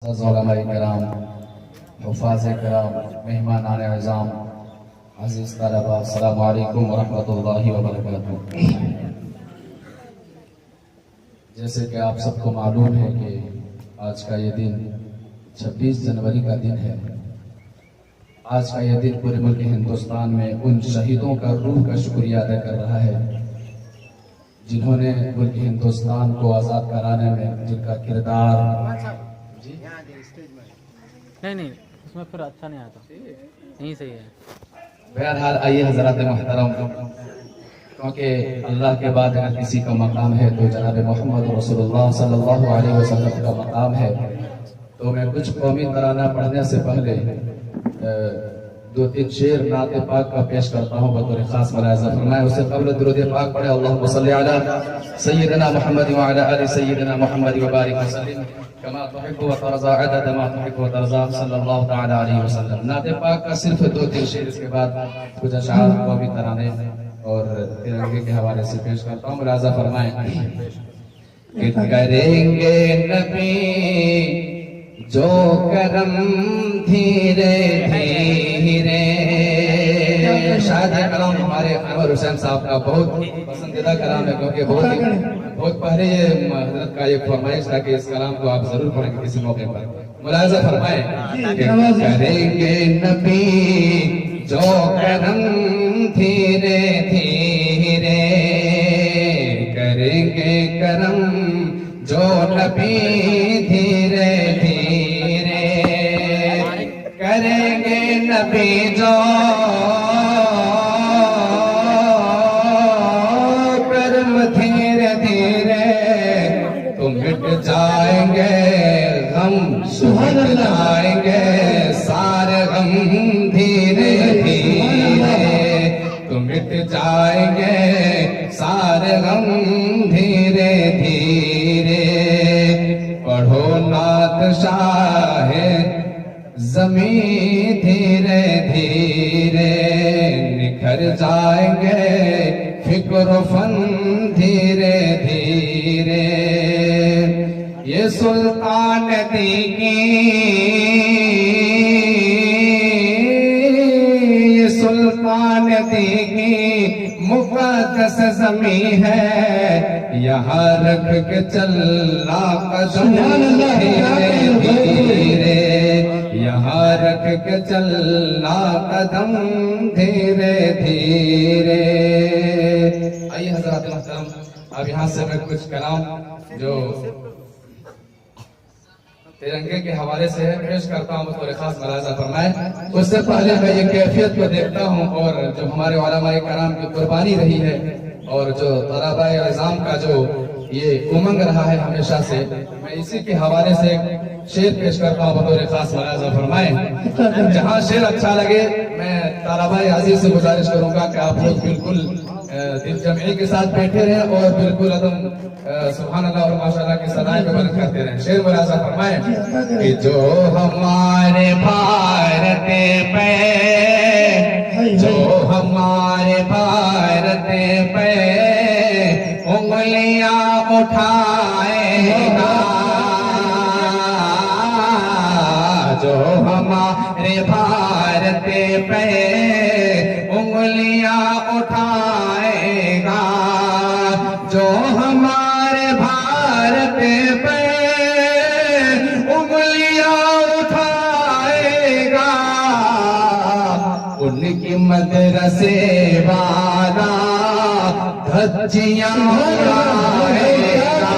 علماء کرام، حفاظ کرام، مہمانان اعظام، عزیز طلباء، السلام علیکم ورحمۃ اللہ وبرکاتہ۔ جیسے کہ آپ سب کو معلوم ہے کہ آج کا یہ دن 26 جنوری کا دن ہے۔ آج کا یہ دن پورے ملک ہندوستان میں ان شہیدوں کا روح کا شکریہ ادا کر رہا ہے جنہوں نے ملک ہندوستان کو آزاد کرانے میں جن کا کردار نہیں اس میں پھر اچھا نہیں آتا، نہیں صحیح ہے۔ بہرحال آئیے حضرات محترم، کیونکہ اللہ کے بعد اگر کسی کا مقام ہے تو جناب محمد رسول اللہ صلی اللہ علیہ وسلم کا مقام ہے، تو میں کچھ قومی ترانہ پڑھنے سے پہلے دو تین شعر نعت پاک کا پیش کرتا ہوں بطور خاص ملاحظہ فرمائے۔ اس سے قبل درود پاک پڑھے، اللہم صلی علی سیدنا محمد وعلی آل سیدنا محمد وبارک وسلم کما تحب و ترضى عدد ما تحب و ترضى صلی اللہ تعالی علیہ وسلم۔ نعت پاک کا صرف دو تین شعر، اس کے بعد کچھ اشعار قومی ترانے اور ترنگے کے حوالے سے پیش کرتا ہوں، ملاحظہ فرمائیں۔ کہ کریں گے نبی جو کرم دھیرے دھیرے، شاید یہ کلام ہمارے انور حسین صاحب کا بہت پسندیدہ کلام ہے، کیونکہ بہت پہلے یہ حضرت کا ایک فرمائش تھا کہ اس کلام کو آپ ضرور پڑھیں گے کسی موقع پر۔ ملاحظہ فرمائیں کہ کریں گے نبی جو کرم دھیرے دھیرے، کریں گے کرم جو نبی دھیرے دھیرے، کریں گے نبی جو کرم دھیرے دھیرے، تو مٹ جائیں گے غم، مٹ جائیں گے سارے غم دھیرے دھیرے، تو مٹ جائیں گے سارے غم دھیرے دھیرے۔ پڑھو نعت شاہ زمین دھیرے دھیرے، نکھر جائیں گے فکر و فن دھیرے دھیرے۔ یہ سلطان دیگی، یہ سلطان دیگی مقدس زمین ہے، یہاں رکھ کے چلنا قدم دھیرے دھیرے، یہاں رکھ کے چلنا قدم دھیرے دھیرے۔ آئیے حضرات محترم، اب یہاں سے میں کچھ کلام جو ترنگے کے حوالے سے پیش کرتا ہوں، بطور خاص ملاحظہ فرمائے۔ اس سے پہلے میں یہ کیفیت کو دیکھتا ہوں، اور جو ہمارے علماء کرام کی قربانی رہی ہے اور جو طلباء اعظام کا جو یہ امنگ رہا ہے ہمیشہ سے، میں اسی کے حوالے سے شعر پیش کرتا ہوں، بطور خاص ملاحظہ فرمائیں۔ جہاں شعر اچھا لگے میں طلباء عزیز سے گزارش کروں گا کہ آپ لوگ بالکل دل جمعی کے ساتھ بیٹھے رہیں اور بالکل عدم سبحان اللہ اور ماشاءاللہ کی صدائیں بلند کرتے رہیں۔ شعر ملاحظہ فرمائیں کہ جو ہمارے بھارت پہ، جو ہمارے بھارت پہ انگلیاں اٹھائے گا، جو ہمارے بھارت پہ انگلیاں اٹھائے گا، جو ہمارے بھارت پہ انگلیاں اٹھائے گا، ان کی مدرسے والا دھجیاں اڑائے گا،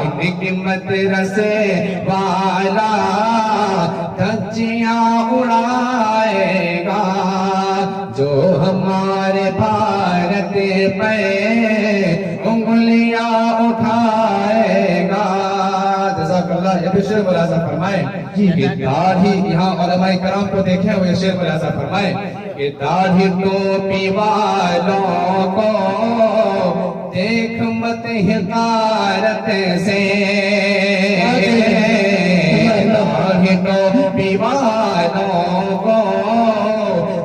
ان کی مدرسے والا دھجیاں اڑائے گا، جو ہمارے بھارت پہ انگلیاں اٹھائے گا۔ جزاک اللہ۔ یہ بھی شعر ملاحظہ فرمائیں کہ داڑھی، یہاں علماء کرام کو دیکھیں وہ یہ شعر ملاحظہ فرمائیں کہ داڑھی ٹوپی والوں کو دیکھ مت حقارت سے، داڑھی ٹوپی والوں کو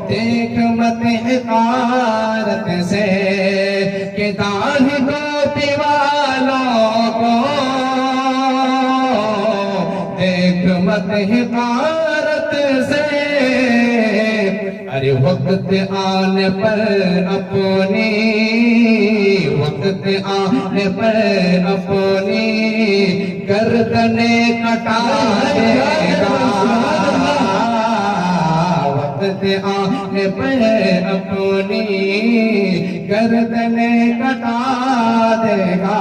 دیکھ مت حقارت سے، کہ داڑھی ٹوپی والوں کو رحمت حقارت سے ارے وقت آنے پر اپنی وقت آنے پر اپنی گردنیں کٹا دے گا وقت آنے پر اپنی گردنیں کٹا دے گا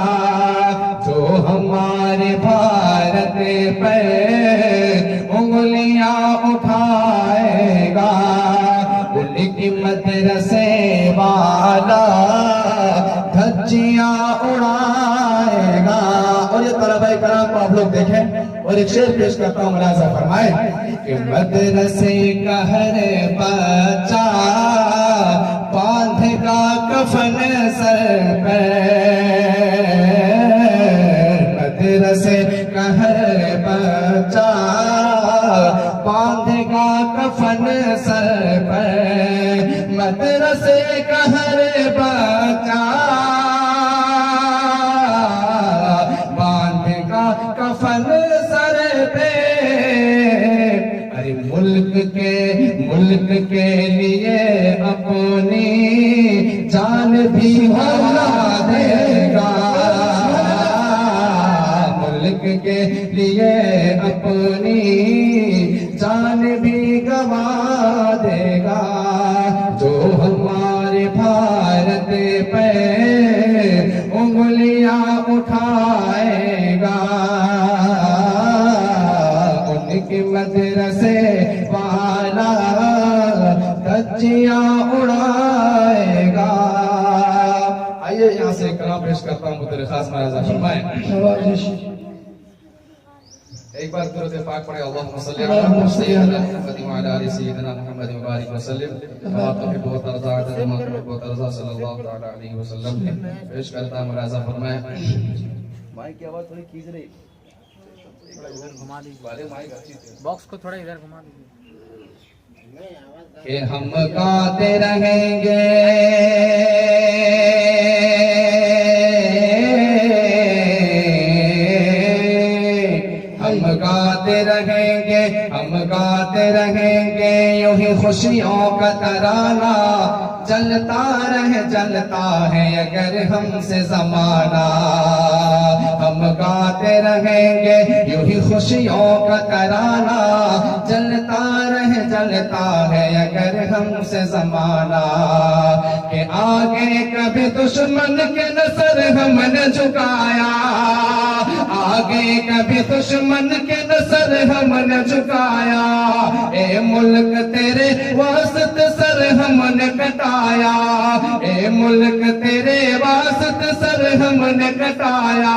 جو ہمارے بھارت پہ انگلیاں اٹھائے گا ان کی مدرسے والا دھجیاں اڑائے گا۔ اور یہ طلبہ کرام کو آپ لوگ دیکھیں اور ایک شعر پیش کرتا ہوں، ملاحظہ فرمائیں کہ مدرسے کا ہر بچہ باندھے گا کفن سر پہ مدرسے کا ہر بچہ باندھے گا کفن سر پہ مدرسے کا ہر بچہ باندھے گا کفن سر پہ ارے ملک کے لیے اپنی جان بھی گوا دے گا ملک کے لیے اپنی جان بھی گوا دے گا جو ہمارے بھارت پہ انگلیاں اٹھائے گا ان کی مدرسے والا دھجیاں اڑائے گا۔ آئیے یہاں سے کلام پیش کرتا ہوں، مدر خاص ملاحظہ فرمائیں۔ ایک بار درود پاک پڑھے، اللہم صلی علی سیدنا محمد وعلی آل سیدنا محمد وبارک وسلم کما تحب و ترضى عدد ما تحب و ترضى صلی اللہ تعالی علیہ وسلم پیش کرتا ہوں، ملاحظہ فرمائیں۔ مائک کی آواز تھوڑی کھینچ رہی، ادھر گھما دیجیے، والے مائک اچھی تھے، باکس کو تھوڑا ادھر گھما دیجیے۔ کہ ہم گاتے رہیں گے ہم گاتے رہیں گے ہم گاتے رہیں گے یوں ہی خوشیوں کا ترانہ چلتا ہے اگر ہم سے زمانہ ہم گاتے رہیں گے یوں ہی خوشیوں کا ترانہ چلتا ہے اگر ہم سے زمانہ کہ آگے کبھی دشمن کے نظر ہم نے جھکایا آگے کبھی دشمن کے نظر ہم نے جھکایا اے ملک تیرے واسطے سر ہم نے کٹایا اے ملک تیرے واسطے سر ہم نے کٹایا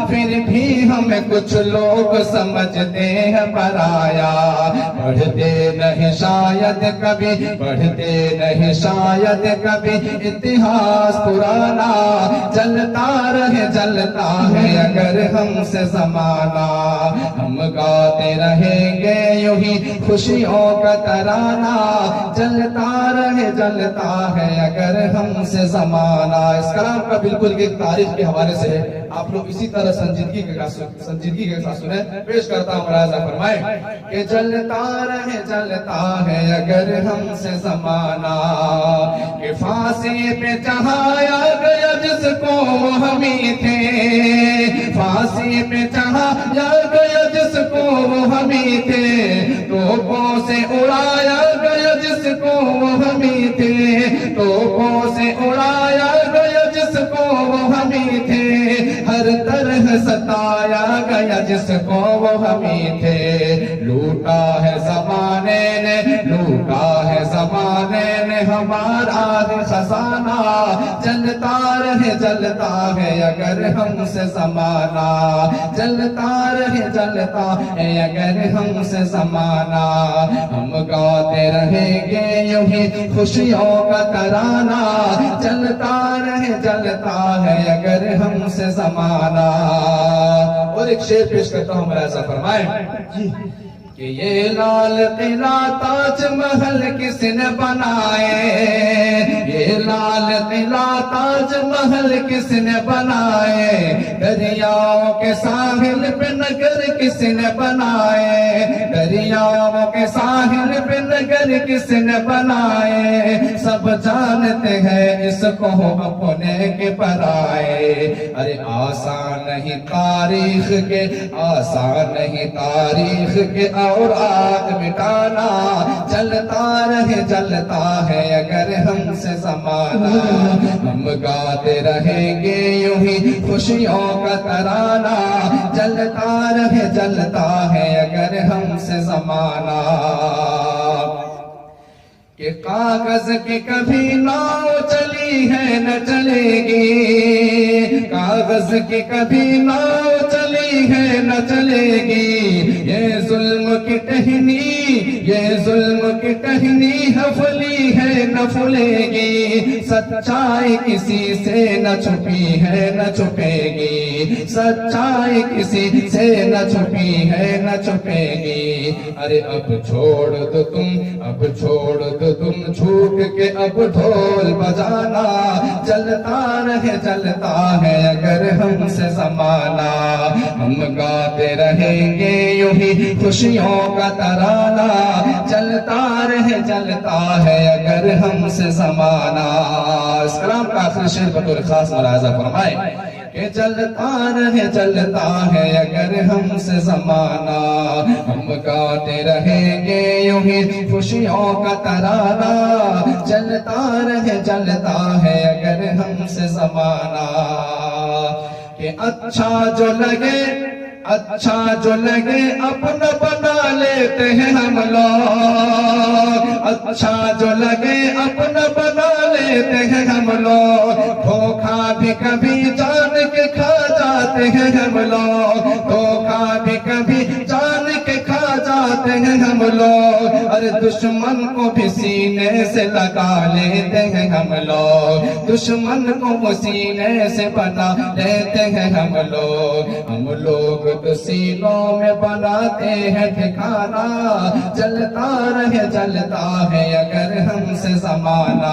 پھر بھی ہمیں کچھ لوگ سمجھتے ہیں پرایا پڑھتے نہیں شاید کبھی پڑھتے نہیں شاید کبھی اتہاس پرانا چلتا ہے اگر ہم سے زمانہ ہم گاتے رہیں گے یوں ہی خوشیوں کا ترانہ جلتا ہے اگر ہم سے زمانہ۔ اس کلام کا بالکل ایک تاریخ کے حوالے سے آپ لوگ اسی طرح سنجیدگی کے ساتھ سنیں، پیش کرتا ہوں، ملاحظہ فرمائیں کہ جلتا ہے اگر ہم سے زمانہ کہ پھانسی پہ چڑھایا گیا جس کو وہ ہمیں تھے پھانسی پہ چڑھایا گیا جس کو وہ ہمیں تھے توپوں سے اڑایا گیا جس کو وہ ہمیں تھے توپوں سے اڑایا گیا جس کو وہ ہمیں تھے ہر طرح ستایا گیا جس کو وہ ہمیں تھے لوٹا ہے زمانے نے ہمارا خزانہ جلتا ہے اگر ہم سے زمانہ جلتا ہے اگر ہم سے زمانہ ہم گاتے رہیں گے یوں ہی خوشیوں کا ترانہ چلتا ہے اگر ہم سے زمانہ۔ اور ایک شعر پیش کرتا ہوں، ملاحظہ فرمائیں کہ یہ لال قلعہ تاج محل کس نے بنائے، یہ لال قلعہ تاج محل کس نے بنائے، دریاؤں کے ساحل پہ نگر کس نے بنائے، دریاؤں کے ساحل پہ نگر کس نے بنائے، سب جانتے ہیں اس کو اپنے کے پرائے، ارے آسان نہیں تاریخ کے، آسان نہیں تاریخ کے اور آگ مٹانا، جلتا رہے جلتا ہے اگر ہم سے زمانہ، ہم گاتے رہیں گے یوں ہی خوشیوں کا ترانہ، جلتا رہے جلتا ہے اگر ہم سے زمانہ، کہ کاغذ کی کبھی ناؤ چلی ہے نہ چلے گی، کاغذ کی کبھی ناؤ چلی ہے نہ چلے گی، یہ ظلم کی ٹہنی، یہ ظلم کی ٹہنی پھلی ہے نہ پھلے گی، سچائی کسی سے نہ چھپی ہے نہ چھپے گی، سچائی کسی سے نہ چھپی ہے نہ چھپے گی، ارے اب چھوڑ دو تم، اب چھوڑ دو تم چھوٹ کے اب ڈھول بجانا، چلتا رہے چلتا ہے اگر ہم سے زمانہ، ہم گاتے رہیں گے یوں ہی خوشیوں کا ترانہ، چلتا رہے چلتا ہے اگر ہم سے زمانہ۔ اس کلام کا آخری شعر بطور خاص ملاحظہ فرمائے کہ چلتا رہے چلتا ہے اگر ہم سے زمانہ، ہم گاتے رہیں گے یوں ہی خوشیوں کا ترانہ، چلتا رہے چلتا ہے اگر ہم سے زمانہ، کہ اچھا جو لگے، اچھا جو لگے اپنا بنا لیتے ہیں ہم لوگ، اچھا جو لگے اپنا بنا لیتے ہیں ہم لوگ، دھوکہ بھی کبھی جان کے کھا جاتے ہیں ہم لوگ، دھوکہ بھی کبھی جان کے کھا جاتے ہیں ہم لوگ، ارے دشمن کو بھی سینے سے لگا لیتے ہیں ہم لوگ، دشمن کو سینے سے بنا لیتے ہیں ہم لوگ تو سینوں میں بناتے ہیں ٹھکانہ، چلتا رہے چلتا ہے اگر ہم سے زمانہ،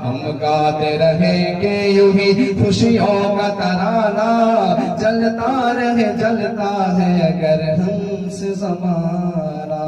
ہم گاتے رہیں گے یوں ہی خوشیوں کا ترانہ، چلتا رہے چلتا ہے اگر ہم سے زمانہ۔